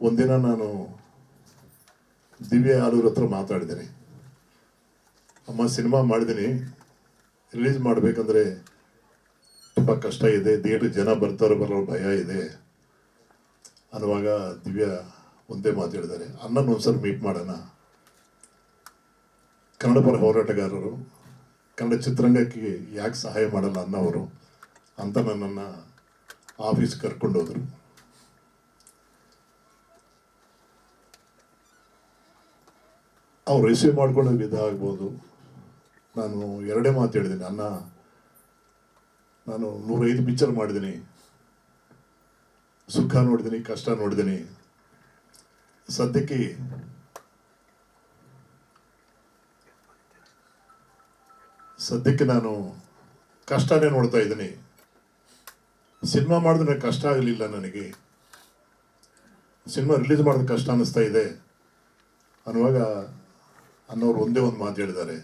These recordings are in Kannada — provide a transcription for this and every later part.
ಒಂದಿನ ನಾನು ದಿವ್ಯ ಆಲೂರ್ ಹತ್ರ ಮಾತಾಡಿದ್ದೀನಿ. ಅಮ್ಮ, ಸಿನಿಮಾ ಮಾಡಿದ್ದೀನಿ, ರಿಲೀಸ್ ಮಾಡಬೇಕಂದ್ರೆ ತುಂಬ ಕಷ್ಟ ಇದೆ, ಥಿಯೇಟ್ರಿಗೆ ಜನ ಬರ್ತಾರೋ ಬರೋ ಭಯ ಇದೆ ಅನ್ನುವಾಗ ದಿವ್ಯ ಒಂದೇ ಮಾತು ಹೇಳಿದ್ದಾರೆ, ಅಣ್ಣನ ಒಂದ್ಸಲ ಮೀಟ್ ಮಾಡೋಣ. ಕನ್ನಡ ಪರ ಹೋರಾಟಗಾರರು, ಕನ್ನಡ ಚಿತ್ರರಂಗಕ್ಕೆ ಯಾಕೆ ಸಹಾಯ ಮಾಡಲ್ಲ ಅನ್ನೋರು ಅಂತ ನನ್ನನ್ನು ಆಫೀಸ್ ಕರ್ಕೊಂಡೋದ್ರು. ಅವ್ರು ರಿಸೀವ್ ಮಾಡ್ಕೊಳ್ಳೋ ವಿಧ ಆಗ್ಬೋದು. ನಾನು ಎರಡೇ ಮಾತು ಹೇಳಿದ್ದೀನಿ, ಅಣ್ಣ ನಾನು 105 ಪಿಕ್ಚರ್ ಮಾಡಿದ್ದೀನಿ, ಸುಖ ನೋಡಿದ್ದೀನಿ, ಕಷ್ಟ ನೋಡಿದ್ದೀನಿ, ಸದ್ಯಕ್ಕೆ ನಾನು ಕಷ್ಟನೇ ನೋಡ್ತಾ ಇದ್ದೀನಿ. ಸಿನಿಮಾ ಮಾಡಿದ್ರೆ ಕಷ್ಟ ಆಗಲಿಲ್ಲ, ನನಗೆ ಸಿನಿಮಾ ರಿಲೀಸ್ ಮಾಡಿದ್ರೆ ಕಷ್ಟ ಅನ್ನಿಸ್ತಾ ಇದೆ ಅನ್ನುವಾಗ ಅನ್ನೋರು ಒಂದೇ ಒಂದು ಮಾತು ಹೇಳಿದ್ದಾರೆ,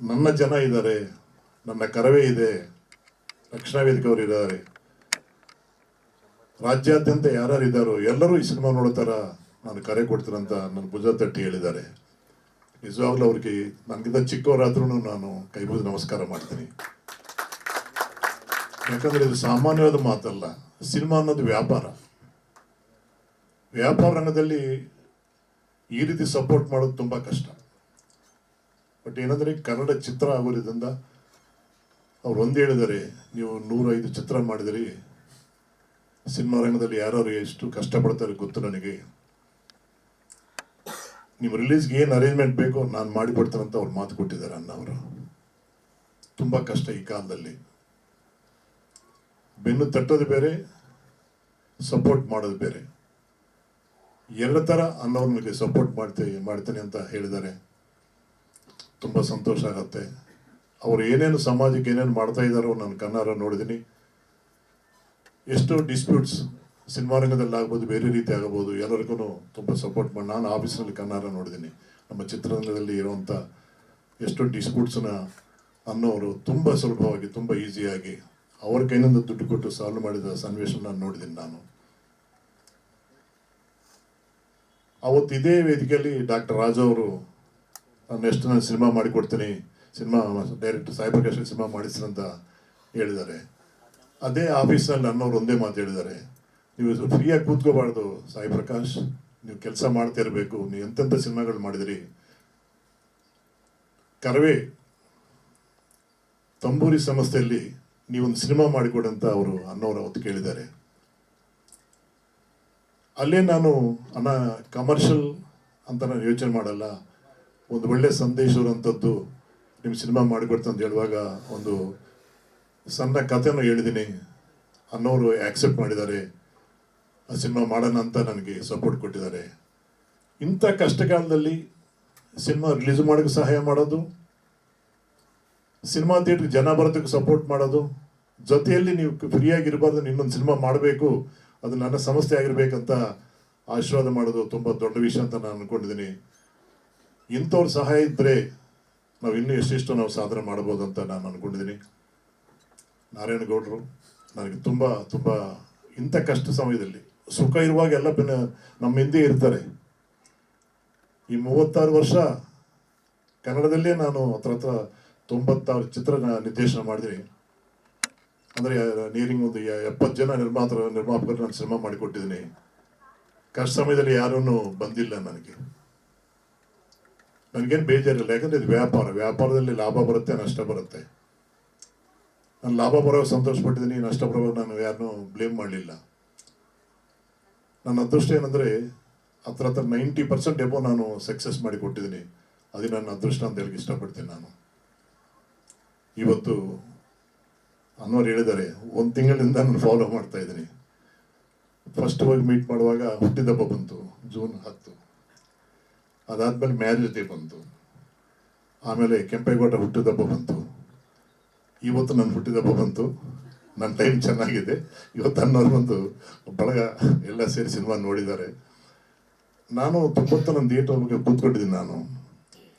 ನನ್ನ ಜನ ಇದ್ದಾರೆ, ನನ್ನ ಕರವೇ ಇದೆ, ರಕ್ಷಣಾ ವೇದಿಕೆ ಅವರು ಇದ್ದಾರೆ, ರಾಜ್ಯಾದ್ಯಂತ ಯಾರ್ಯಾರು ಇದ್ದಾರೋ ಎಲ್ಲರೂ ಈ ಸಿನಿಮಾ ನೋಡೋತರ ನಾನು ಕರೆ ಕೊಡ್ತೀನಂತ ನನ್ನ ಭುಜ ತಟ್ಟಿ ಹೇಳಿದ್ದಾರೆ. ನಿಜವಾಗ್ಲೂ ಅವ್ರಿಗೆ ನನಗಿಂತ ಚಿಕ್ಕವರಾದ್ರೂ ನಾನು ಕೈ ಮುಗಿದು ನಮಸ್ಕಾರ ಮಾಡ್ತೀನಿ. ಯಾಕಂದ್ರೆ ಇದು ಸಾಮಾನ್ಯವಾದ ಮಾತಲ್ಲ. ಸಿನಿಮಾ ಅನ್ನೋದು ವ್ಯಾಪಾರ. ವ್ಯಾಪಾರ ರಂಗದಲ್ಲಿ ಈ ರೀತಿ ಸಪೋರ್ಟ್ ಮಾಡೋದು ತುಂಬ ಕಷ್ಟ. ಬಟ್ ಏನಂದರೆ ಕನ್ನಡ ಚಿತ್ರ ಆಗೋದ್ರಿಂದ ಅವ್ರು ಒಂದು ಹೇಳಿದ್ದಾರೆ, ನೀವು 105 ಚಿತ್ರ ಮಾಡಿದಿರಿ, ಸಿನಿಮಾ ರಂಗದಲ್ಲಿ ಯಾರು ಎಷ್ಟು ಕಷ್ಟಪಡ್ತಾರೆ ಗೊತ್ತು ನನಗೆ, ನಿಮ್ಮ ರಿಲೀಸ್ಗೆ ಏನು ಅರೇಂಜ್ಮೆಂಟ್ ಬೇಕೋ ನಾನು ಮಾಡಿಕೊಡ್ತೇನಂತ ಅವ್ರು ಮಾತು ಕೊಟ್ಟಿದ್ದಾರೆ. ಅಣ್ಣವರು ತುಂಬ ಕಷ್ಟ ಈ ಕಾಲದಲ್ಲಿ. ಬೆನ್ನು ತಟ್ಟೋದು ಬೇರೆ, ಸಪೋರ್ಟ್ ಮಾಡೋದು ಬೇರೆ. ಎಲ್ಲ ಥರ ಅನ್ನೋರು ನನಗೆ ಸಪೋರ್ಟ್ ಮಾಡ್ತೇನೆ ಅಂತ ಹೇಳಿದ್ದಾರೆ. ತುಂಬ ಸಂತೋಷ ಆಗುತ್ತೆ. ಅವ್ರು ಏನೇನು ಸಮಾಜಕ್ಕೆ ಏನೇನು ಮಾಡ್ತಾ ಇದ್ದಾರೋ ನಾನು ಕಣ್ಣಾರ ನೋಡಿದ್ದೀನಿ. ಎಷ್ಟೋ ಡಿಸ್ಪ್ಯೂಟ್ಸ್ ಸಿನಿಮಾ ರಂಗದಲ್ಲಿ ಆಗ್ಬೋದು, ಬೇರೆ ರೀತಿ ಆಗಬಹುದು, ಎಲ್ಲರಿಗೂ ತುಂಬ ಸಪೋರ್ಟ್ ಮಾಡಿ ನಾನು ಆಫೀಸ್ನಲ್ಲಿ ಕಣ್ಣಾರ ನೋಡಿದ್ದೀನಿ. ನಮ್ಮ ಚಿತ್ರರಂಗದಲ್ಲಿ ಇರುವಂಥ ಎಷ್ಟೋ ಡಿಸ್ಪ್ಯೂಟ್ಸನ್ನ ಅನ್ನೋರು ತುಂಬ ಸುಲಭವಾಗಿ, ತುಂಬ ಈಸಿಯಾಗಿ ಅವ್ರ ಕೈನಿಂದ ದುಡ್ಡು ಕೊಟ್ಟು ಸಾಲ್ವ್ ಮಾಡಿದ ಸನ್ನಿವೇಶ ನಾನು ನೋಡಿದ್ದೀನಿ. ನಾನು ಅವತ್ತು ಇದೇ ವೇದಿಕೆಯಲ್ಲಿ ಡಾಕ್ಟರ್ ರಾಜು ಅವರು ನಾನು ಸಿನಿಮಾ ಮಾಡಿಕೊಡ್ತೀನಿ, ಸಿನಿಮಾ ಡೈರೆಕ್ಟರ್ ಸಾಯಿಪ್ರಕಾಶ್ ಸಿನಿಮಾ ಮಾಡಿಸ್ರಂತ ಹೇಳಿದ್ದಾರೆ. ಅದೇ ಆಫೀಸ್ನಲ್ಲಿ ಅನ್ನೋರು ಒಂದೇ ಮಾತು ಹೇಳಿದ್ದಾರೆ, ನೀವು ಫ್ರೀಯಾಗಿ ಕೂತ್ಕೋಬಾರ್ದು ಸಾಯಿಪ್ರಕಾಶ್, ನೀವು ಕೆಲಸ ಮಾಡ್ತಾ ಇರಬೇಕು, ನೀವು ಎಂತೆಂಥ ಸಿನಿಮಾಗಳು ಮಾಡಿದಿರಿ. ಕರವೇ ತಂಬೂರಿ ಸಂಸ್ಥೆಯಲ್ಲಿ ನೀವೊಂದು ಸಿನಿಮಾ ಮಾಡಿಕೊಡಿ ಅಂತ ಅವರು ಅನ್ನೋರು ಅವತ್ತು ಕೇಳಿದ್ದಾರೆ. ಅಲ್ಲೇ ನಾನು ಅಣ್ಣ ಕಮರ್ಷಿಯಲ್ ಅಂತ ನಾನು ಯೋಚನೆ ಮಾಡಲ್ಲ, ಒಂದು ಒಳ್ಳೆ ಸಂದೇಶ ಇರುವಂಥದ್ದು ನಿಮ್ಮ ಸಿನಿಮಾ ಮಾಡಿಕೊಡ್ತಂತ ಹೇಳುವಾಗ ಒಂದು ಸಣ್ಣ ಕಥೆನೂ ಹೇಳಿದ್ದೀನಿ. ಅನ್ನೋರು ಆಕ್ಸೆಪ್ಟ್ ಮಾಡಿದ್ದಾರೆ, ಆ ಸಿನಿಮಾ ಮಾಡೋಣ ಅಂತ ನನಗೆ ಸಪೋರ್ಟ್ ಕೊಟ್ಟಿದ್ದಾರೆ. ಇಂಥ ಕಷ್ಟಕಾಲದಲ್ಲಿ ಸಿನಿಮಾ ರಿಲೀಸ್ ಮಾಡೋಕ್ಕೆ ಸಹಾಯ ಮಾಡೋದು, ಸಿನಿಮಾ ಥಿಯೇಟ್ರಿಗೆ ಜನ ಬರೋದಕ್ಕೆ ಸಪೋರ್ಟ್ ಮಾಡೋದು, ಜೊತೆಯಲ್ಲಿ ನೀವು ಫ್ರೀಯಾಗಿರಬಾರ್ದು, ಇನ್ನೊಂದು ಸಿನಿಮಾ ಮಾಡಬೇಕು, ಅದು ನನ್ನ ಸಂಸ್ಥೆ ಆಗಿರ್ಬೇಕಂತ ಆಶೀರ್ವಾದ ಮಾಡೋದು ತುಂಬ ದೊಡ್ಡ ವಿಷಯ ಅಂತ ನಾನು ಅಂದ್ಕೊಂಡಿದ್ದೀನಿ. ಇಂಥವ್ರ ಸಹಾಯ ಇದ್ದರೆ ನಾವು ಇನ್ನೂ ಎಷ್ಟೆಷ್ಟು ನಾವು ಸಾಧನೆ ಮಾಡ್ಬೋದು ಅಂತ ನಾನು ಅಂದ್ಕೊಂಡಿದ್ದೀನಿ. ನಾರಾಯಣಗೌಡರು ನನಗೆ ತುಂಬ ತುಂಬ ಇಂಥ ಕಷ್ಟ ಸಮಯದಲ್ಲಿ, ಸುಖ ಇರುವಾಗ ಎಲ್ಲ ನಮ್ಮ ಹಿಂದೆ ಇರ್ತಾರೆ. ಈ 36 ವರ್ಷ ಕನ್ನಡದಲ್ಲೇ ನಾನು ಹತ್ರ 96 ಚಿತ್ರ ನಿರ್ದೇಶನ ಮಾಡಿದ್ದೀನಿ. ಅಂದರೆ ನೀರಿಂಗ್ ಒಂದು 70 ಜನ ನಿರ್ಮಾಪಕರು ನಾನು ಸಿನಿಮಾ ಮಾಡಿಕೊಟ್ಟಿದ್ದೀನಿ. ಕಷ್ಟ ಸಮಯದಲ್ಲಿ ಯಾರನ್ನು ಬಂದಿಲ್ಲ ನನಗೇನು ಬೇಜಾರಿಲ್ಲ. ಯಾಕಂದರೆ ಇದು ವ್ಯಾಪಾರದಲ್ಲಿ ಲಾಭ ಬರುತ್ತೆ, ನಷ್ಟ ಬರುತ್ತೆ. ನಾನು ಲಾಭ ಬರೋ ಸಂತೋಷಪಟ್ಟಿದ್ದೀನಿ, ನಷ್ಟ ಬರೋ ನಾನು ಯಾರನ್ನೂ ಬ್ಲೇಮ್ ಮಾಡಲಿಲ್ಲ. ನನ್ನ ಅದೃಷ್ಟ ಏನಂದರೆ ಹತ್ರ 90% ಎಬೋ ನಾನು ಸಕ್ಸಸ್ ಮಾಡಿ ಕೊಟ್ಟಿದ್ದೀನಿ. ಅದು ನನ್ನ ಅದೃಷ್ಟ ಅಂತ ಹೇಳಕ್ಕೆ ಇಷ್ಟಪಡ್ತೀನಿ. ನಾನು ಇವತ್ತು ಅನ್ನೋರು ಹೇಳಿದ್ದಾರೆ, 1 ತಿಂಗಳಿಂದ ನಾನು ಫಾಲೋ ಮಾಡ್ತಾ ಇದ್ದೀನಿ. ಫಸ್ಟ್ ಹೋಗಿ ಮೀಟ್ ಮಾಡುವಾಗ ಹುಟ್ಟಿದಬ್ಬ ಬಂತು, ಜೂನ್ 10. ಅದಾದ್ಮೇಲೆ ಮ್ಯಾರೇಜ್ ಡೇ ಬಂತು, ಆಮೇಲೆ ಕೆಂಪೇಗೌಡ ಹುಟ್ಟಿದಬ್ಬ ಬಂತು, ಇವತ್ತು ನನ್ನ ಹುಟ್ಟಿದಬ್ಬ ಬಂತು. ನನ್ನ ಟೈಮ್ ಚೆನ್ನಾಗಿದೆ. ಇವತ್ತು ಅನ್ನೋರು ಬಂದು ಬಳಗ ಎಲ್ಲ ಸೇರಿ ಸಿನಿಮಾ ನೋಡಿದ್ದಾರೆ. ನಾನು 90 ನನ್ನ ಥಿಯೇಟರ್ ಬಗ್ಗೆ ಕೂತ್ಕೊಂಡಿದ್ದೀನಿ. ನಾನು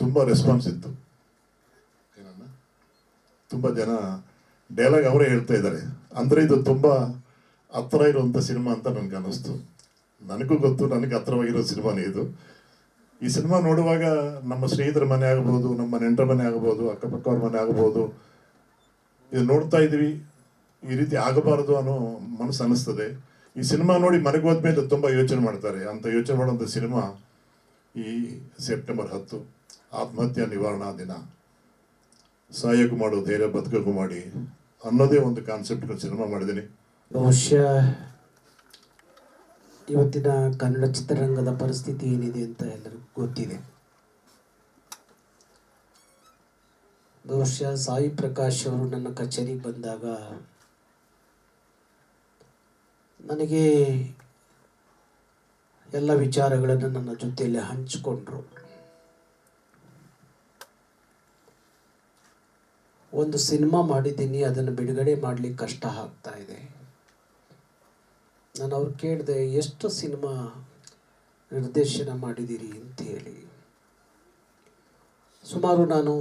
ತುಂಬ ರೆಸ್ಪಾನ್ಸ್ ಇತ್ತು. ತುಂಬ ಜನ ಡೈಲಾಗ್ ಅವರೇ ಹೇಳ್ತಾ ಇದ್ದಾರೆ. ಅಂದರೆ ಇದು ತುಂಬ ಹತ್ರ ಇರುವಂಥ ಸಿನಿಮಾ ಅಂತ ನನಗೆ ಅನ್ನಿಸ್ತು. ನನಗೂ ಗೊತ್ತು, ನನಗೆ ಹತ್ರವಾಗಿರೋ ಸಿನಿಮಾನೇ ಇದು. ಈ ಸಿನಿಮಾ ನೋಡುವಾಗ ನಮ್ಮ ಸ್ನೇಹಿತರ ಮನೆ ಆಗ್ಬೋದು, ನಮ್ಮ ನೆಂಟರ ಮನೆ ಆಗ್ಬೋದು, ಅಕ್ಕಪಕ್ಕವ್ರ ಮನೆ ಆಗ್ಬೋದು, ಇದು ನೋಡ್ತಾ ಇದ್ವಿ, ಈ ರೀತಿ ಆಗಬಾರದು ಅನ್ನೋ ಮನಸ್ಸು ಅನ್ನಿಸ್ತದೆ. ಈ ಸಿನಿಮಾ ನೋಡಿ ಮನೆಗೆ ಹೋದ್ಮೇಲೆ ತುಂಬ ಯೋಚನೆ ಮಾಡ್ತಾರೆ. ಅಂತ ಯೋಚನೆ ಮಾಡೋಂಥ ಸಿನಿಮಾ ಈ ಸೆಪ್ಟೆಂಬರ್ 10 ಆತ್ಮಹತ್ಯೆ ನಿವಾರಣಾ ದಿನ. ಸಾಯೋಕ್ಕೂ ಮಾಡು, ಧೈರ್ಯ ಬದುಕೋಕ್ಕೂ ಮಾಡಿ ಅನ್ನೋದೇ ಒಂದು ಕಾನ್ಸೆಪ್ಟ್ ಸಿನಿಮಾ ಮಾಡಿದ್ದೀನಿ. ಬಹುಶಃ ಇವತ್ತಿನ ಕನ್ನಡ ಚಿತ್ರರಂಗದ ಪರಿಸ್ಥಿತಿ ಏನಿದೆ ಅಂತ ಎಲ್ಲರಿಗೂ ಗೊತ್ತಿದೆ. ಬಹುಶಃ ಸಾಯಿ ಪ್ರಕಾಶ್ ಅವರು ನನ್ನ ಕಚೇರಿಗೆ ಬಂದಾಗ ನನಗೆ ಎಲ್ಲ ವಿಚಾರಗಳನ್ನು ನನ್ನ ಜೊತೆಯಲ್ಲಿ ಹಂಚಿಕೊಂಡ್ರು. ಒಂದು ಸಿನಿಮಾ ಮಾಡಿದ್ದೀನಿ, ಅದನ್ನು ಬಿಡುಗಡೆ ಮಾಡಲಿಕ್ಕೆ ಕಷ್ಟ ಆಗ್ತಾ ಇದೆ. ನಾನು ಅವ್ರು ಕೇಳಿದೆ, ಎಷ್ಟು ಸಿನಿಮಾ ನಿರ್ದೇಶನ ಮಾಡಿದ್ದೀರಿ ಅಂತ ಹೇಳಿ. ಸುಮಾರು ನಾನು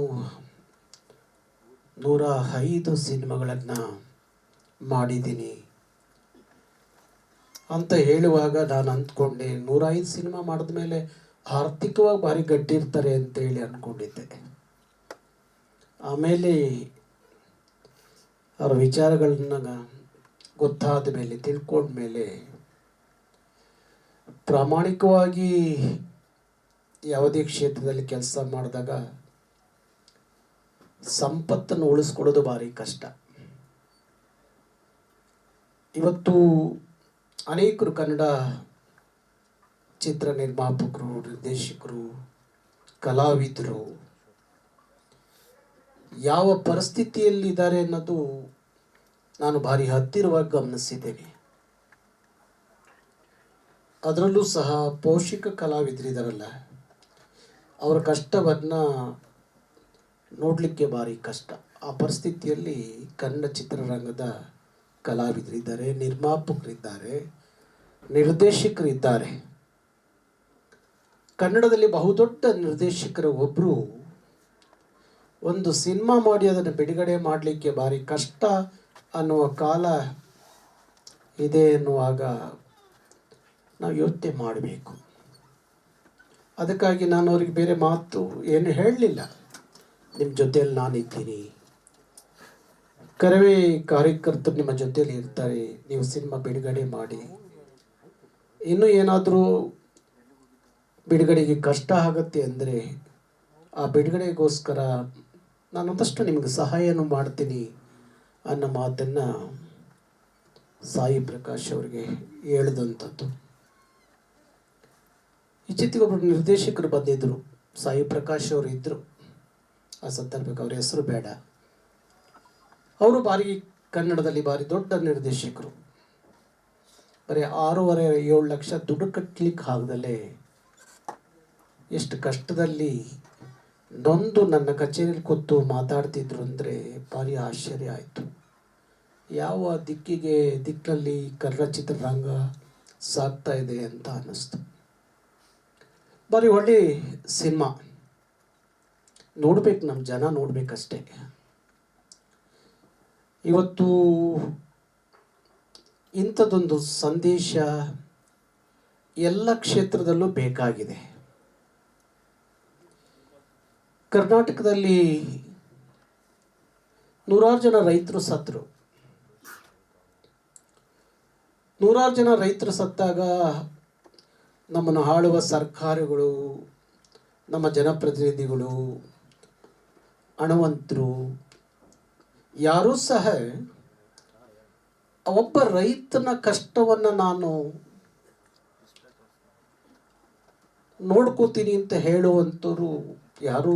105 ಸಿನಿಮಾಗಳನ್ನು ಮಾಡಿದ್ದೀನಿ ಅಂತ ಹೇಳುವಾಗ ನಾನು ಅಂದ್ಕೊಂಡೆ, 105 ಸಿನಿಮಾ ಮಾಡಿದ ಮೇಲೆ ಆರ್ಥಿಕವಾಗಿ ಭಾರಿ ಗಟ್ಟಿರ್ತಾರೆ ಅಂತೇಳಿ ಅಂದ್ಕೊಂಡಿದ್ದೆ. ಆಮೇಲೆ ಅವರ ವಿಚಾರಗಳನ್ನ ಗೊತ್ತಾದ ಮೇಲೆ, ತಿಳ್ಕೊಂಡ ಮೇಲೆ, ಪ್ರಾಮಾಣಿಕವಾಗಿ ಯಾವುದೇ ಕ್ಷೇತ್ರದಲ್ಲಿ ಕೆಲಸ ಮಾಡಿದಾಗ ಸಂಪತ್ತನ್ನು ಉಳಿಸ್ಕೊಳ್ಳೋದು ಭಾರಿ ಕಷ್ಟ. ಇವತ್ತು ಅನೇಕರು ಕನ್ನಡ ಚಿತ್ರ ನಿರ್ಮಾಪಕರು, ನಿರ್ದೇಶಕರು, ಕಲಾವಿದರು ಯಾವ ಪರಿಸ್ಥಿತಿಯಲ್ಲಿದ್ದಾರೆ ಅನ್ನೋದು ನಾನು ಭಾರಿ ಹತ್ತಿರವಾಗಿ ಗಮನಿಸಿದ್ದೇನೆ. ಅದರಲ್ಲೂ ಸಹ ಪೋಷಕ ಕಲಾವಿದರಿದ್ದಾರಲ್ಲ, ಅವರ ಕಷ್ಟವನ್ನು ನೋಡಲಿಕ್ಕೆ ಭಾರಿ ಕಷ್ಟ. ಆ ಪರಿಸ್ಥಿತಿಯಲ್ಲಿ ಕನ್ನಡ ಚಿತ್ರರಂಗದ ಕಲಾವಿದರಿದ್ದಾರೆ, ನಿರ್ಮಾಪಕರಿದ್ದಾರೆ, ನಿರ್ದೇಶಕರಿದ್ದಾರೆ. ಕನ್ನಡದಲ್ಲಿ ಬಹುದೊಡ್ಡ ನಿರ್ದೇಶಕರು ಒಬ್ಬರು ಒಂದು ಸಿನಿಮಾ ಮಾಡಿ ಅದನ್ನು ಬಿಡುಗಡೆ ಮಾಡಲಿಕ್ಕೆ ಭಾರಿ ಕಷ್ಟ ಅನ್ನುವ ಕಾಲ ಇದೆ ಎನ್ನುವಾಗ ನಾವು ಯೋಚನೆ ಮಾಡಬೇಕು. ಅದಕ್ಕಾಗಿ ನಾನು ಅವ್ರಿಗೆ ಬೇರೆ ಮಾತು ಏನು ಹೇಳಲಿಲ್ಲ. ನಿಮ್ಮ ಜೊತೆಯಲ್ಲಿ ನಾನಿದ್ದೀನಿ, ಕರವೇ ಕಾರ್ಯಕರ್ತರು ನಿಮ್ಮ ಜೊತೆಯಲ್ಲಿ ಇರ್ತಾರೆ, ನೀವು ಸಿನಿಮಾ ಬಿಡುಗಡೆ ಮಾಡಿ. ಇನ್ನೂ ಏನಾದರೂ ಬಿಡುಗಡೆಗೆ ಕಷ್ಟ ಆಗುತ್ತೆ ಅಂದರೆ ಆ ಬಿಡುಗಡೆಗೋಸ್ಕರ ನಾನೊಂದಷ್ಟು ನಿಮಗೆ ಸಹಾಯನೂ ಮಾಡ್ತೀನಿ ಅನ್ನೋ ಮಾತನ್ನು ಸಾಯಿ ಪ್ರಕಾಶ್ ಅವರಿಗೆ ಹೇಳಿದಂಥದ್ದು. ಇತ್ತೀಚೆಗೊಬ್ಬರು ನಿರ್ದೇಶಕರು ಬಂದಿದ್ದರು, ಸಾಯಿ ಪ್ರಕಾಶ್ ಅವರು ಇದ್ದರು. ಆ ಸಂದರ್ಭಕ್ಕೆ ಅವ್ರ ಹೆಸರು ಬೇಡ. ಅವರು ಕನ್ನಡದಲ್ಲಿ ಭಾರಿ ದೊಡ್ಡ ನಿರ್ದೇಶಕರು. ಬರೀ 6.5-7 ಲಕ್ಷ ದುಡ್ಡು ಕಟ್ಟಲಿಕ್ಕೆ ಆಗದಲ್ಲೇ ಎಷ್ಟು ಕಷ್ಟದಲ್ಲಿ ನೊಂದು ನನ್ನ ಕಚೇರಿಯಲ್ಲಿ ಕೂತು ಮಾತಾಡ್ತಿದ್ರು ಅಂದರೆ ಭಾರಿ ಆಶ್ಚರ್ಯ ಆಯಿತು. ಯಾವ ದಿಕ್ಕಿನಲ್ಲಿ ಕನ್ನಡ ಚಿತ್ರರಂಗ ಸಾಗ್ತಾ ಇದೆ ಅಂತ ಅನ್ನಿಸ್ತು. ಭಾರಿ ಒಳ್ಳೆ ಸಿನಿಮಾ ನೋಡ್ಬೇಕು, ನಮ್ಮ ಜನ ನೋಡ್ಬೇಕಷ್ಟೇ. ಇವತ್ತು ಇಂಥದ್ದೊಂದು ಸಂದೇಶ ಎಲ್ಲ ಕ್ಷೇತ್ರದಲ್ಲೂ ಬೇಕಾಗಿದೆ. ಕರ್ನಾಟಕದಲ್ಲಿ 100 ಜನ ರೈತರು ಸತ್ತರು. 100 ಜನ ರೈತರು ಸತ್ತಾಗ ನಮ್ಮನ್ನು ಆಳುವ ಸರ್ಕಾರಗಳು, ನಮ್ಮ ಜನಪ್ರತಿನಿಧಿಗಳು, ಹಣವಂತರು ಯಾರೂ ಸಹ ಒಬ್ಬ ರೈತನ ಕಷ್ಟವನ್ನು ನಾನು ನೋಡ್ಕೋತೀನಿ ಅಂತ ಹೇಳುವಂಥವ್ರು ಯಾರೂ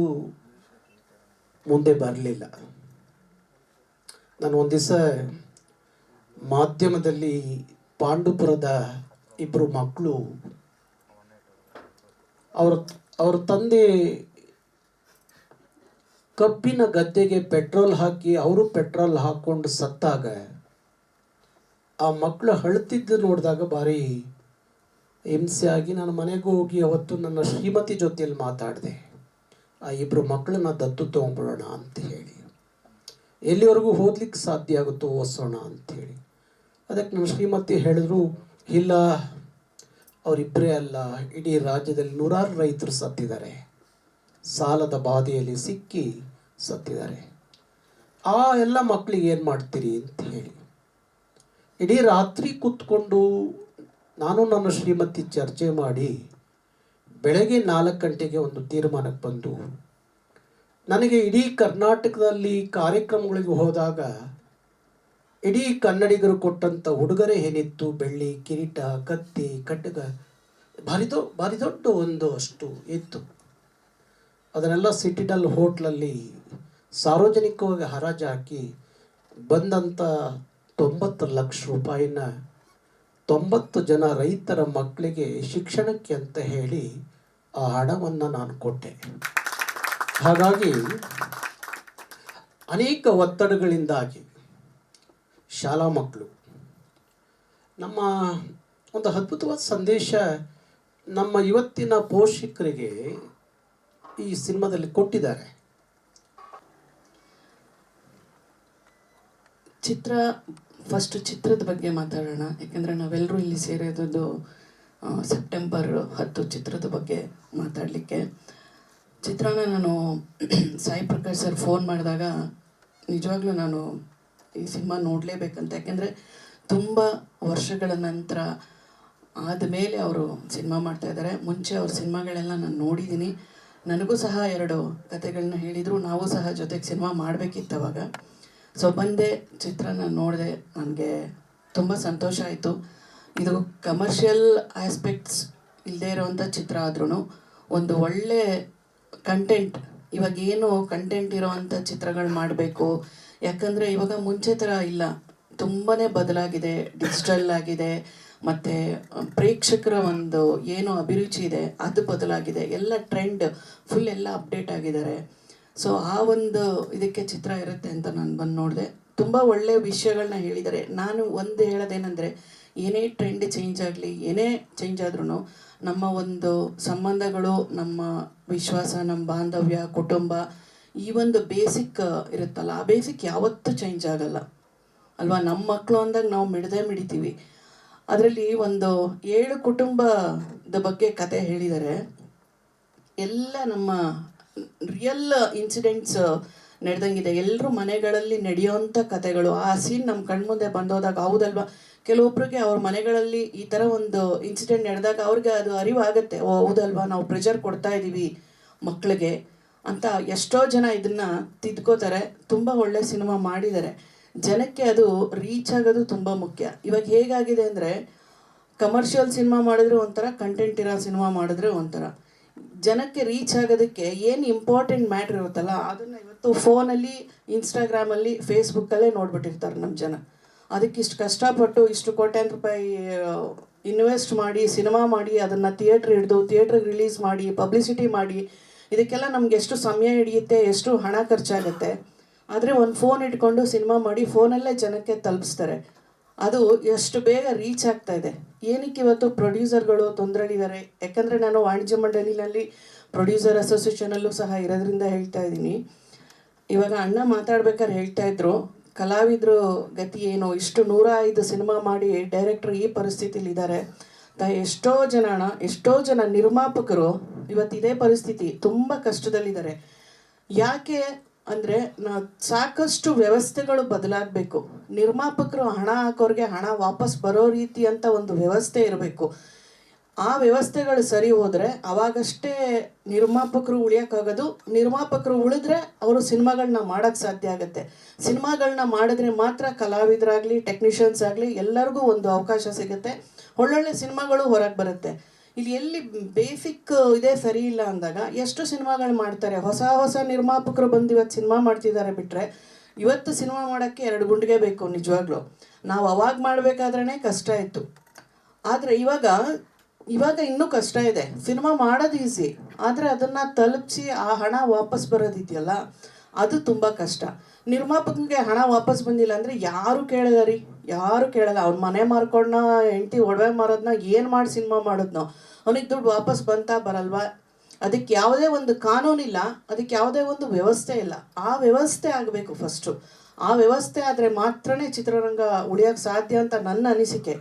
ಮುಂದೆ ಬರಲಿಲ್ಲ. ನಾನು ಒಂದು ದಿವಸ ಮಾಧ್ಯಮದಲ್ಲಿ ಪಾಂಡುಪುರದ 2 ಮಕ್ಕಳು, ಅವ್ರ ತಂದೆ ಕಬ್ಬಿನ ಗದ್ದೆಗೆ ಪೆಟ್ರೋಲ್ ಹಾಕಿ ಅವರು ಪೆಟ್ರೋಲ್ ಹಾಕ್ಕೊಂಡು ಸತ್ತಾಗ ಆ ಮಕ್ಕಳು ಅಳ್ತಿದ್ದು ನೋಡಿದಾಗ ಭಾರಿ ಹಿಂಸೆ ಆಗಿ ನಾನು ಮನೆಗೆ ಹೋಗಿ ಅವತ್ತು ನನ್ನ ಶ್ರೀಮತಿ ಜೊತೆಯಲ್ಲಿ ಮಾತಾಡಿದೆ. ಆ 2 ಮಕ್ಕಳನ್ನ ದತ್ತು ತೊಗೊಂಬಿಡೋಣ ಅಂತ ಹೇಳಿ, ಎಲ್ಲಿವರೆಗೂ ಓದ್ಲಿಕ್ಕೆ ಸಾಧ್ಯ ಆಗುತ್ತೋ ಓದಿಸೋಣ ಅಂಥೇಳಿ. ಅದಕ್ಕೆ ನನ್ನ ಶ್ರೀಮತಿ ಹೇಳಿದ್ರು, ಇಲ್ಲ ಅವರಿಬ್ಬರೇ ಅಲ್ಲ, ಇಡೀ ರಾಜ್ಯದಲ್ಲಿ ನೂರಾರು ರೈತರು ಸತ್ತಿದ್ದಾರೆ, ಸಾಲದ ಬಾಧೆಯಲ್ಲಿ ಸಿಕ್ಕಿ ಸತ್ತಿದ್ದಾರೆ. ಆ ಎಲ್ಲ ಮಕ್ಕಳಿಗೆ ಏನು ಮಾಡ್ತೀರಿ ಅಂತ ಹೇಳಿ ಇಡೀ ರಾತ್ರಿ ಕೂತ್ಕೊಂಡು ನಾನು ನನ್ನ ಶ್ರೀಮತಿ ಚರ್ಚೆ ಮಾಡಿ ಬೆಳಗ್ಗೆ 4 ಗಂಟೆಗೆ ಒಂದು ತೀರ್ಮಾನಕ್ಕೆ ಬಂದು, ನನಗೆ ಇಡೀ ಕರ್ನಾಟಕದಲ್ಲಿ ಕಾರ್ಯಕ್ರಮಗಳಿಗೆ ಹೋದಾಗ ಇಡೀ ಕನ್ನಡಿಗರು ಕೊಟ್ಟಂಥ ಉಡುಗೊರೆ ಏನಿತ್ತು, ಬೆಳ್ಳಿ ಕಿರೀಟ, ಕತ್ತಿ, ಖಡ್ಗ, ಭಾರಿ ದೊಡ್ಡ ಒಂದು ಅಷ್ಟು ಇತ್ತು. ಅದನ್ನೆಲ್ಲ ಸಿಟಿಡಲ್ ಹೋಟ್ಲಲ್ಲಿ ಸಾರ್ವಜನಿಕವಾಗಿ ಹರಾಜು ಹಾಕಿ ಬಂದಂಥ 90 ಲಕ್ಷ ರೂಪಾಯಿನ 90 ಜನ ರೈತರ ಮಕ್ಕಳಿಗೆ ಶಿಕ್ಷಣಕ್ಕೆ ಅಂತ ಹೇಳಿ ಆ ಹಣವನ್ನು ನಾನು ಕೊಟ್ಟೆ. ಹಾಗಾಗಿ ಅನೇಕ ಒತ್ತಡಗಳಿಂದಾಗಿ ಶಾಲಾ ಮಕ್ಕಳು ನಮ್ಮ ಒಂದು ಅದ್ಭುತವಾದ ಸಂದೇಶ ನಮ್ಮ ಇವತ್ತಿನ ಪೋಷಕರಿಗೆ ಈ ಸಿನಿಮಾದಲ್ಲಿ ಕೊಟ್ಟಿದ್ದಾರೆ. ಚಿತ್ರದ ಬಗ್ಗೆ ಮಾತಾಡೋಣ. ಯಾಕೆಂದರೆ ನಾವೆಲ್ಲರೂ ಇಲ್ಲಿ ಸೇರಿರೋದು ಸೆಪ್ಟೆಂಬರ್ 10 ಚಿತ್ರದ ಬಗ್ಗೆ ಮಾತಾಡಲಿಕ್ಕೆ. ಚಿತ್ರನ ನಾನು ಸಾಯಿ ಪ್ರಕಾಶ್ ಸರ್ ಫೋನ್ ಮಾಡಿದಾಗ ನಿಜವಾಗ್ಲೂ ನಾನು ಈ ಸಿನಿಮಾ ನೋಡಲೇಬೇಕಂತ, ಯಾಕೆಂದರೆ ತುಂಬ ವರ್ಷಗಳ ನಂತರ ಆದಮೇಲೆ ಅವರು ಸಿನಿಮಾ ಮಾಡ್ತಾಯಿದ್ದಾರೆ. ಮುಂಚೆ ಅವ್ರ ಸಿನಿಮಾಗಳೆಲ್ಲ ನಾನು ನೋಡಿದ್ದೀನಿ, ನನಗೂ ಸಹ 2 ಕತೆಗಳನ್ನ ಹೇಳಿದರು, ನಾವು ಸಹ ಜೊತೆಗೆ ಸಿನಿಮಾ ಮಾಡಬೇಕಿತ್ತು ಅವಾಗ. ಸೊ ಬಂದೆ, ಚಿತ್ರನ ನೋಡಿದೆ, ನನಗೆ ತುಂಬ ಸಂತೋಷ ಆಯಿತು. ಇದು ಕಮರ್ಷಿಯಲ್ ಆಸ್ಪೆಕ್ಟ್ಸ್ ಇಲ್ಲದೇ ಇರೋವಂಥ ಚಿತ್ರ ಆದ್ರೂ ಒಂದು ಒಳ್ಳೆ ಕಂಟೆಂಟ್, ಇವಾಗ ಏನು ಕಂಟೆಂಟ್ ಇರೋವಂಥ ಚಿತ್ರಗಳು ಮಾಡಬೇಕು. ಯಾಕಂದರೆ ಇವಾಗ ಮುಂಚೆ ಥರ ಇಲ್ಲ, ತುಂಬಾ ಬದಲಾಗಿದೆ, ಡಿಜಿಟಲ್ ಆಗಿದೆ, ಮತ್ತು ಪ್ರೇಕ್ಷಕರ ಒಂದು ಏನು ಅಭಿರುಚಿ ಇದೆ ಅದು ಬದಲಾಗಿದೆ, ಎಲ್ಲ ಟ್ರೆಂಡ್ ಫುಲ್ ಎಲ್ಲ ಅಪ್ಡೇಟ್ ಆಗಿದ್ದಾರೆ. ಸೊ ಆ ಒಂದು ಇದಕ್ಕೆ ಚಿತ್ರ ಇರುತ್ತೆ ಅಂತ ನಾನು ಬಂದು ನೋಡಿದೆ. ತುಂಬ ಒಳ್ಳೆಯ ವಿಷಯಗಳನ್ನ ಹೇಳಿದ್ದಾರೆ. ನಾನು ಒಂದು ಹೇಳೋದೇನೆಂದರೆ, ಏನೇ ಟ್ರೆಂಡ್ ಚೇಂಜ್ ಆಗಲಿ, ಏನೇ ಚೇಂಜ್ ಆದ್ರೂ ನಮ್ಮ ಒಂದು ಸಂಬಂಧಗಳು, ನಮ್ಮ ವಿಶ್ವಾಸ, ನಮ್ಮ ಬಾಂಧವ್ಯ, ಕುಟುಂಬ, ಈ ಒಂದು ಬೇಸಿಕ್ ಇರುತ್ತಲ್ಲ, ಆ ಬೇಸಿಕ್ ಯಾವತ್ತೂ ಚೇಂಜ್ ಆಗಲ್ಲ ಅಲ್ವಾ. ನಮ್ಮ ಮಕ್ಕಳು ಅಂದಾಗ ನಾವು ಮಿಡಿತೀವಿ. ಅದರಲ್ಲಿ ಒಂದು 7 ಕುಟುಂಬದ ಬಗ್ಗೆ ಕತೆ ಹೇಳಿದ್ದಾರೆ. ಎಲ್ಲ ನಮ್ಮ ರಿಯಲ್ ಇನ್ಸಿಡೆಂಟ್ಸ್ ನಡೆದಂಗಿದೆ, ಎಲ್ಲರೂ ಮನೆಗಳಲ್ಲಿ ನಡೆಯೋವಂಥ ಕತೆಗಳು. ಆ ಸೀನ್ ನಮ್ಮ ಕಣ್ಮುಂದೆ ಬಂದೋದಾಗ ಹೌದಲ್ವಾ, ಕೆಲವೊಬ್ರಿಗೆ ಅವ್ರ ಮನೆಗಳಲ್ಲಿ ಈ ಥರ ಒಂದು ಇನ್ಸಿಡೆಂಟ್ ನಡೆದಾಗ ಅವ್ರಿಗೆ ಅದು ಅರಿವಾಗುತ್ತೆ, ಓ ಹೌದಲ್ವಾ, ನಾವು ಪ್ರೆಷರ್ ಕೊಡ್ತಾ ಇದ್ದೀವಿ ಮಕ್ಕಳಿಗೆ ಅಂತ. ಎಷ್ಟೋ ಜನ ಇದನ್ನು ತಿದ್ಕೋತಾರೆ. ತುಂಬ ಒಳ್ಳೆ ಸಿನಿಮಾ ಮಾಡಿದ್ದಾರೆ. ಜನಕ್ಕೆ ಅದು ರೀಚ್ ಆಗೋದು ತುಂಬ ಮುಖ್ಯ. ಇವಾಗ ಹೇಗಾಗಿದೆ ಅಂದರೆ, ಕಮರ್ಷಿಯಲ್ ಸಿನಿಮಾ ಮಾಡಿದ್ರೆ ಒಂಥರ, ಕಂಟೆಂಟ್ ಇರೋ ಸಿನಿಮಾ ಮಾಡಿದ್ರೆ ಒಂಥರ. ಜನಕ್ಕೆ ರೀಚ್ ಆಗೋದಕ್ಕೆ ಏನು ಇಂಪಾರ್ಟೆಂಟ್ ಮ್ಯಾಟ್ರ್ ಇರುತ್ತಲ್ಲ, ಅದನ್ನು ಇವತ್ತು ಫೋನಲ್ಲಿ, ಇನ್ಸ್ಟಾಗ್ರಾಮಲ್ಲಿ, ಫೇಸ್ಬುಕ್ಕಲ್ಲೇ ನೋಡ್ಬಿಟ್ಟಿರ್ತಾರೆ ನಮ್ಮ ಜನ. ಅದಕ್ಕೆ ಇಷ್ಟು ಕಷ್ಟಪಟ್ಟು ಇಷ್ಟು ಕೋಟ್ಯಾಂತರ ರೂಪಾಯಿ ಇನ್ವೆಸ್ಟ್ ಮಾಡಿ ಸಿನಿಮಾ ಮಾಡಿ ಅದನ್ನು ಥಿಯೇಟ್ರಿಗೆ ರಿಲೀಸ್ ಮಾಡಿ ಪಬ್ಲಿಸಿಟಿ ಮಾಡಿ, ಇದಕ್ಕೆಲ್ಲ ನಮ್ಗೆ ಎಷ್ಟು ಸಮಯ ಹಿಡಿಯುತ್ತೆ, ಎಷ್ಟು ಹಣ ಖರ್ಚಾಗುತ್ತೆ. ಆದರೆ ಒಂದು ಫೋನ್ ಇಟ್ಕೊಂಡು ಸಿನಿಮಾ ಮಾಡಿ ಫೋನಲ್ಲೇ ಜನಕ್ಕೆ ತಲುಪಿಸ್ತಾರೆ. ಅದು ಎಷ್ಟು ಬೇಗ ರೀಚ್ ಆಗ್ತಾ ಇದೆ. ಏನಕ್ಕೆ ಇವತ್ತು ಪ್ರೊಡ್ಯೂಸರ್ಗಳು ತೊಂದರೆಲಿದ್ದಾರೆ? ಯಾಕಂದರೆ ನಾನು ವಾಣಿಜ್ಯ ಮಂಡಳಿನಲ್ಲಿ ಪ್ರೊಡ್ಯೂಸರ್ ಅಸೋಸಿಯೇಷನಲ್ಲೂ ಸಹ ಇರೋದ್ರಿಂದ ಹೇಳ್ತಾ ಇದ್ದೀನಿ. ಇವಾಗ ಅಣ್ಣ ಮಾತಾಡ್ಬೇಕಾದ್ರೆ ಹೇಳ್ತಾ ಇದ್ರು, ಕಲಾವಿದರು ಗತಿ ಏನು, ಇಷ್ಟು 105 ಸಿನಿಮಾ ಮಾಡಿ ಡೈರೆಕ್ಟ್ರು ಈ ಪರಿಸ್ಥಿತಿಲಿದ್ದಾರೆ. ಎಷ್ಟೋ ಜನ ನಿರ್ಮಾಪಕರು ಇವತ್ತು ಇದೇ ಪರಿಸ್ಥಿತಿ, ತುಂಬ ಕಷ್ಟದಲ್ಲಿದ್ದಾರೆ. ಯಾಕೆ ಅಂದರೆ, ಸಾಕಷ್ಟು ವ್ಯವಸ್ಥೆಗಳು ಬದಲಾಗಬೇಕು. ನಿರ್ಮಾಪಕರು ಹಣ ಹಾಕೋರಿಗೆ ಹಣ ವಾಪಸ್ ಬರೋ ರೀತಿ ಅಂತ ಒಂದು ವ್ಯವಸ್ಥೆ ಇರಬೇಕು. ಆ ವ್ಯವಸ್ಥೆಗಳು ಸರಿ ಹೋದರೆ ಅವಾಗಷ್ಟೇ ನಿರ್ಮಾಪಕರು ಉಳಿಯೋಕ್ಕಾಗೋದು. ನಿರ್ಮಾಪಕರು ಉಳಿದ್ರೆ ಅವರು ಸಿನಿಮಾಗಳನ್ನ ಮಾಡೋಕ್ಕೆ ಸಾಧ್ಯ ಆಗುತ್ತೆ. ಸಿನಿಮಾಗಳನ್ನ ಮಾಡಿದ್ರೆ ಮಾತ್ರ ಕಲಾವಿದರಾಗಲಿ, ಟೆಕ್ನಿಷಿಯನ್ಸ್ ಆಗಲಿ ಎಲ್ಲರಿಗೂ ಒಂದು ಅವಕಾಶ ಸಿಗುತ್ತೆ, ಒಳ್ಳೊಳ್ಳೆ ಸಿನಿಮಾಗಳು ಹೊರಗೆ ಬರುತ್ತೆ. ಇಲ್ಲಿ ಎಲ್ಲಿ ಬೇಸಿಕ್ ಇದೇ ಸರಿ ಇಲ್ಲ ಅಂದಾಗ ಎಷ್ಟು ಸಿನಿಮಾಗಳು ಮಾಡ್ತಾರೆ. ಹೊಸ ನಿರ್ಮಾಪಕರು ಬಂದು ಇವತ್ತು ಸಿನಿಮಾ ಮಾಡ್ತಿದ್ದಾರೆ ಬಿಟ್ಟರೆ, ಇವತ್ತು ಸಿನಿಮಾ ಮಾಡೋಕ್ಕೆ 2 ಗುಂಡಿಗೆ ಬೇಕು ನಿಜವಾಗ್ಲೂ. ನಾವು ಅವಾಗ ಮಾಡಬೇಕಾದ್ರೇ ಕಷ್ಟ ಇತ್ತು, ಆದರೆ ಇವಾಗ ಇನ್ನೂ ಕಷ್ಟ ಇದೆ. ಸಿನಿಮಾ ಮಾಡೋದು ಈಸಿ, ಆದರೆ ಅದನ್ನು ತಲುಪಿಸಿ ಆ ಹಣ ವಾಪಸ್ ಬರೋದಿದೆಯಲ್ಲ, ಅದು ತುಂಬ ಕಷ್ಟ. ನಿರ್ಮಾಪಕನಿಗೆ ಹಣ ವಾಪಸ್ ಬಂದಿಲ್ಲ ಅಂದರೆ ಯಾರು ಕೇಳಲ್ಲ. ಅವ್ನ ಮನೆ ಮಾರ್ಕೊಂಡ, ಹೆಂಡತಿ ಒಡವೆ ಮಾರೋದನ್ನ, ಏನು ಮಾಡಿ ಸಿನಿಮಾ ಮಾಡೋದನ್ನೋ, ಅವನಿಗೆ ದುಡ್ಡು ವಾಪಸ್ ಬರಲ್ವಾ? ಅದಕ್ಕೆ ಯಾವುದೇ ಒಂದು ಕಾನೂನಿಲ್ಲ, ಅದಕ್ಕೆ ಯಾವುದೇ ಒಂದು ವ್ಯವಸ್ಥೆ ಇಲ್ಲ. ಆ ವ್ಯವಸ್ಥೆ ಆಗಬೇಕು ಫಸ್ಟು. ಆ ವ್ಯವಸ್ಥೆ ಆದರೆ ಮಾತ್ರನೇ ಚಿತ್ರರಂಗ ಉಳಿಯೋಕ್ಕೆ ಸಾಧ್ಯ ಅಂತ ನನ್ನ ಅನಿಸಿಕೆ.